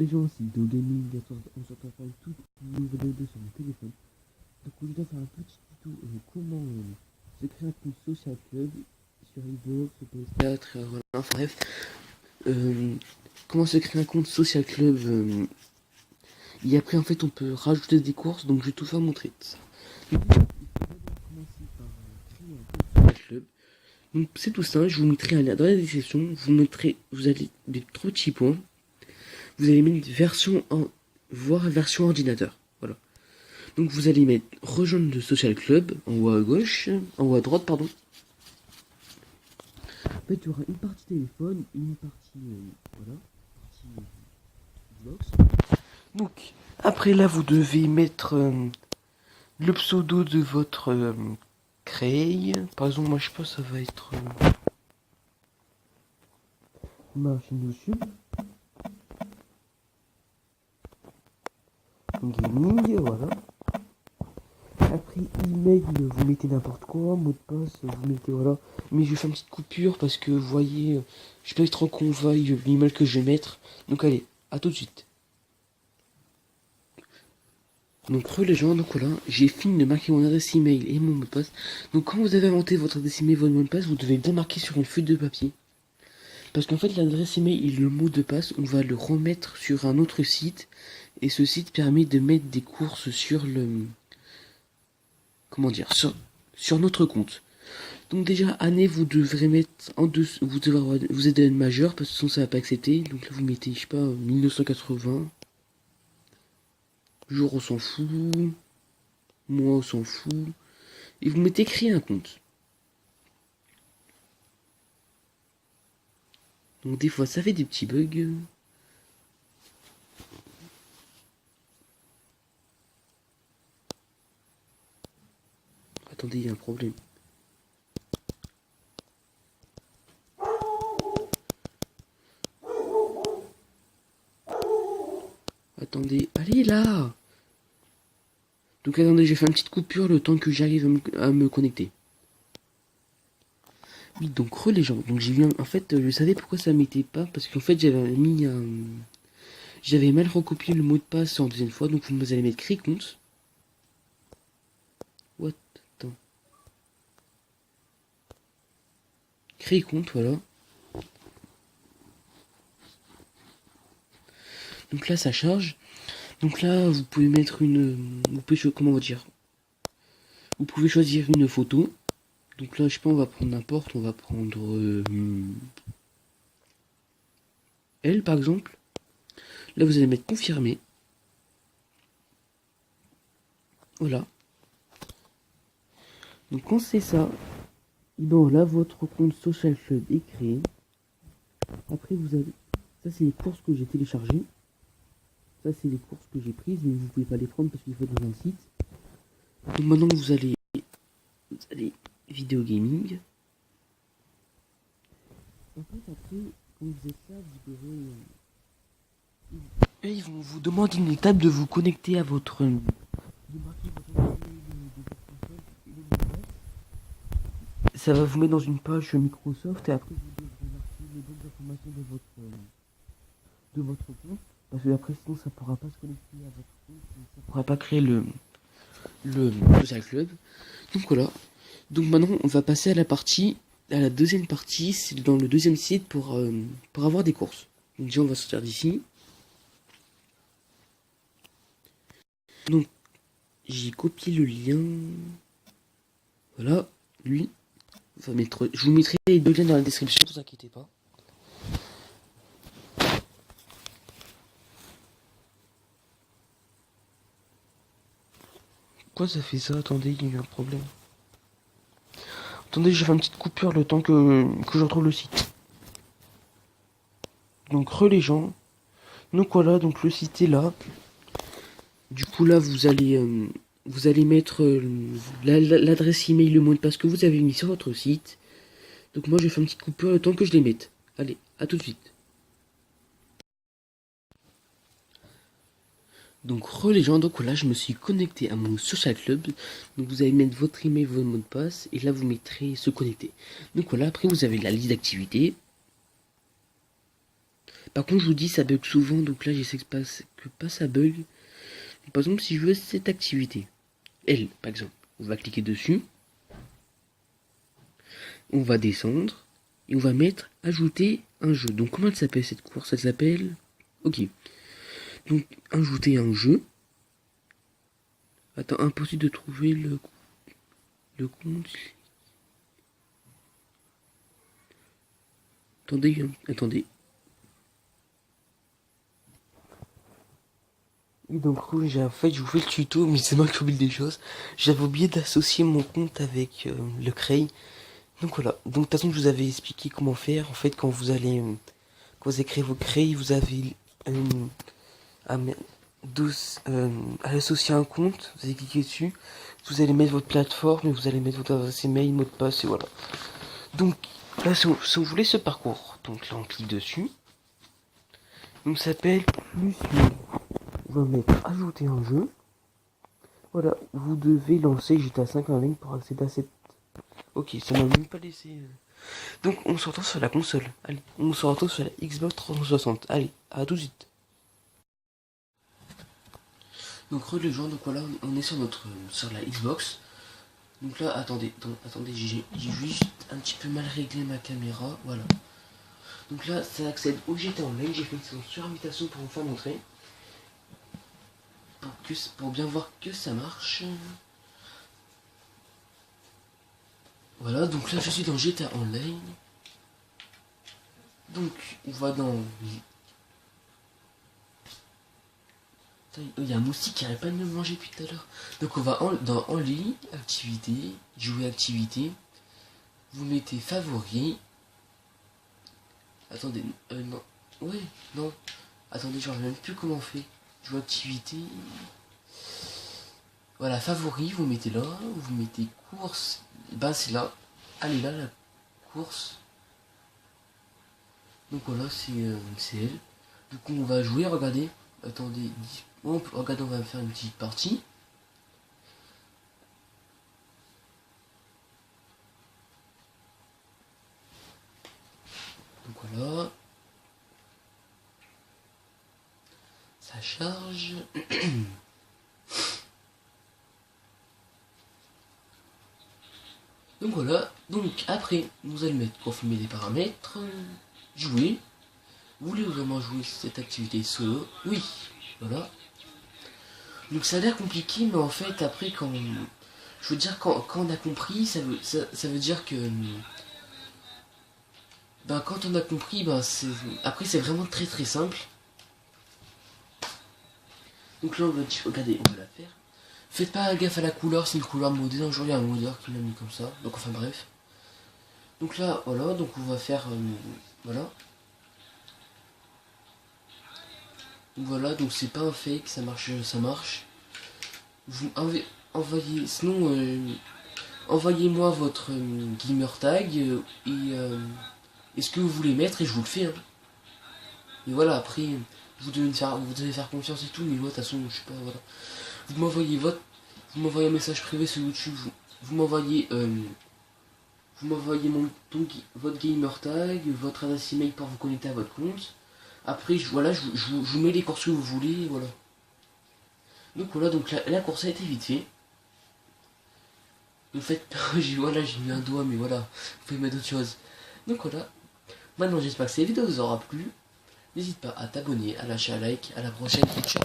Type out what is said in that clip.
les gens aussi, de gaming, on s'entend parler toute nouvelle vidéo sur mon téléphone. Donc on doit faire un petit tuto comment se créer un compte social club sur Xbox, PS4, voilà, enfin bref. Comment se créer un compte social club et après en fait on peut rajouter des courses, donc je vais tout faire montrer. Donc, il faut d'abord commencer par créer un compte social club. Donc c'est tout simple, je vous mettrai un lien dans la description, vous allez des trois petits points. Vous allez mettre voire version ordinateur. Voilà. Donc vous allez mettre rejoindre le social club en haut à gauche, en haut à droite, pardon. En fait, il y aura une partie téléphone, une partie, voilà, partie Xbox. Donc, après là, vous devez mettre le pseudo de votre créé. Par exemple, moi je sais pas, ça va être ma chaîne YouTube. Gaming, voilà. Après email, vous mettez n'importe quoi, mot de passe, vous mettez voilà. Mais je vais faire une petite coupure parce que vous voyez, je peux être trop qu'on vaille l'email que je vais mettre. Donc allez, à tout de suite. Donc les gens, donc voilà, j'ai fini de marquer mon adresse email et mon mot de passe. Donc quand vous avez inventé votre adresse email et votre mot de passe, vous devez bien marquer sur une feuille de papier. Parce qu'en fait l'adresse email et le mot de passe, on va le remettre sur un autre site. Et ce site permet de mettre des courses sur le... Comment dire, sur notre compte. Donc déjà, année, vous devrez mettre en dessous, vous êtes un majeur, parce que sinon ça va pas accepter. Donc là, vous mettez, je sais pas, 1980. Jour, on s'en fout. Mois, on s'en fout. Et vous mettez créer un compte. Donc des fois, ça fait des petits bugs. Attendez, il y a un problème. Attendez, allez là. Donc attendez, j'ai fait une petite coupure le temps que j'arrive à me connecter. Oui, donc les gens. Donc j'ai vu en fait, je savais pourquoi ça m'était pas, parce qu'en fait j'avais mis un... J'avais mal recopié le mot de passe en deuxième fois, donc vous allez mettre créer compte. What? Attends. Créer compte, voilà. Donc là, ça charge. Donc là, vous pouvez mettre une... Vous pouvez, comment on va dire? Vous pouvez choisir une photo. Donc là, je sais pas, on va prendre n'importe. On va prendre... elle, par exemple. Là, vous allez mettre confirmer. Voilà. Donc quand c'est ça, donc là, votre compte Social Club est créé. Après, vous avez... Ça, c'est les courses que j'ai téléchargées. Ça, c'est les courses que j'ai prises, mais vous pouvez pas les prendre parce qu'il faut dans un site. Donc maintenant, vous allez vidéo gaming. En fait, après, quand vous faites ça, vous devrez... Et ils vont vous demander une étape de vous connecter à votre... de marquer votre adresse de votre console et le mot de passe. Ça va vous mettre dans une page Microsoft et après vous devrez marquer les bonnes informations de votre compte. Parce que après sinon ça pourra pas se connecter à votre compte, ça pourra pas créer le social club. Donc voilà. Donc maintenant on va passer à la deuxième partie, c'est dans le deuxième site pour avoir des courses. Donc déjà on va sortir d'ici. Donc j'ai copié le lien. Voilà, lui. Je vous mettrai les deux liens dans la description, ne vous inquiétez pas. Pourquoi ça fait ça? Attendez, il y a eu un problème. Attendez, je fais une petite coupure le temps que je retrouve le site. Donc les gens. Donc voilà, donc le site est là. Du coup là vous allez mettre l'adresse email, le mot de passe que vous avez mis sur votre site. Donc moi je vais faire une petite coupure le temps que je les mette. Allez, à tout de suite. Donc les gens, donc là je me suis connecté à mon social club. Donc vous allez mettre votre email, votre mot de passe et là vous mettrez se connecter. Donc voilà, après vous avez la liste d'activités. Par contre, je vous dis, ça bug souvent, donc là, j'essaie que pas ça bug. Par exemple, si je veux cette activité, elle, par exemple, on va cliquer dessus, on va descendre, et on va mettre ajouter un jeu. Donc, comment elle s'appelle cette course? Elle s'appelle... Ok. Donc, ajouter un jeu. Attends, impossible de trouver le compte. Attendez, attendez. Et donc oui, j'ai en fait, je vous fais le tuto, mais c'est moi qui oublie des choses. J'avais oublié d'associer mon compte avec le Cray. Donc voilà. Donc de toute façon, je vous avais expliqué comment faire. En fait, quand vous allez, quand vous avez créé vos Cray, vous avez à, à associer un compte. Vous allez cliquer dessus. Vous allez mettre votre plateforme et vous allez mettre votre adresse email, mot de passe et voilà. Donc là, si vous voulez ce parcours, donc là on clique dessus. Donc ça s'appelle plus. On va mettre ajouter un jeu. Voilà, vous devez lancer GTA 5 en ligne pour accéder à cette... Ok, ça m'a même pas laissé... Donc on se retrouve sur la console. Allez, on se retrouve sur la Xbox 360. Allez, à tout de suite. Donc re les gens, donc voilà, on est sur la Xbox. Donc là, attendez, j'ai juste un petit peu mal réglé ma caméra, voilà. Donc là, ça accède au GTA Online, j'ai fait une sur invitation pour vous faire montrer. Pour bien voir que ça marche. Voilà, donc là je suis dans GTA Online. Donc on va dans... Il y a un moustique qui n'arrête pas de me manger depuis tout à l'heure. Donc on va dans en ligne, activité, jouer activité. Vous mettez favoris. Attendez, non. Ouais, non. Attendez, je ne sais même plus comment on fait. Jouer activité. Voilà, favoris, vous mettez là. Vous mettez course. Ben c'est là. Allez là, la course. Donc voilà, c'est elle. Du coup, on va jouer, regardez. Attendez, regardez, on va faire une petite partie. Donc voilà. Ça charge. Donc voilà. Donc après, vous allez mettre confirmer des paramètres. Jouer. Vous voulez vraiment jouer cette activité solo? Oui. Voilà. Donc ça a l'air compliqué, mais en fait, après, je veux dire, quand on a compris, ça veut dire que... Ben, quand on a compris, ben, après, c'est vraiment très très simple. Donc là, regardez, on va la faire. Faites pas gaffe à la couleur, c'est une couleur modée. Un jour, il y a un modeur qui l'a mis comme ça. Donc, enfin, bref. Donc là, voilà, donc on va faire... voilà. Donc voilà, donc c'est pas un fake, ça marche, ça marche. Vous envoyez, sinon, envoyez-moi votre gamer tag et ce que vous voulez mettre et je vous le fais. Hein. Et voilà, après, vous devez faire confiance et tout, mais moi, de toute façon, je sais pas, voilà. Vous m'envoyez un message privé sur YouTube, vous m'envoyez votre gamer tag, votre adresse email pour vous connecter à votre compte. Après, voilà, je vous mets les courses que vous voulez, voilà. Donc voilà, donc la course a été vite fait. En fait, voilà, j'ai mis un doigt, mais voilà, vous pouvez mettre d'autres choses. Donc voilà, maintenant j'espère que cette vidéo vous aura plu. N'hésite pas à t'abonner, à lâcher un like, à la prochaine, ciao.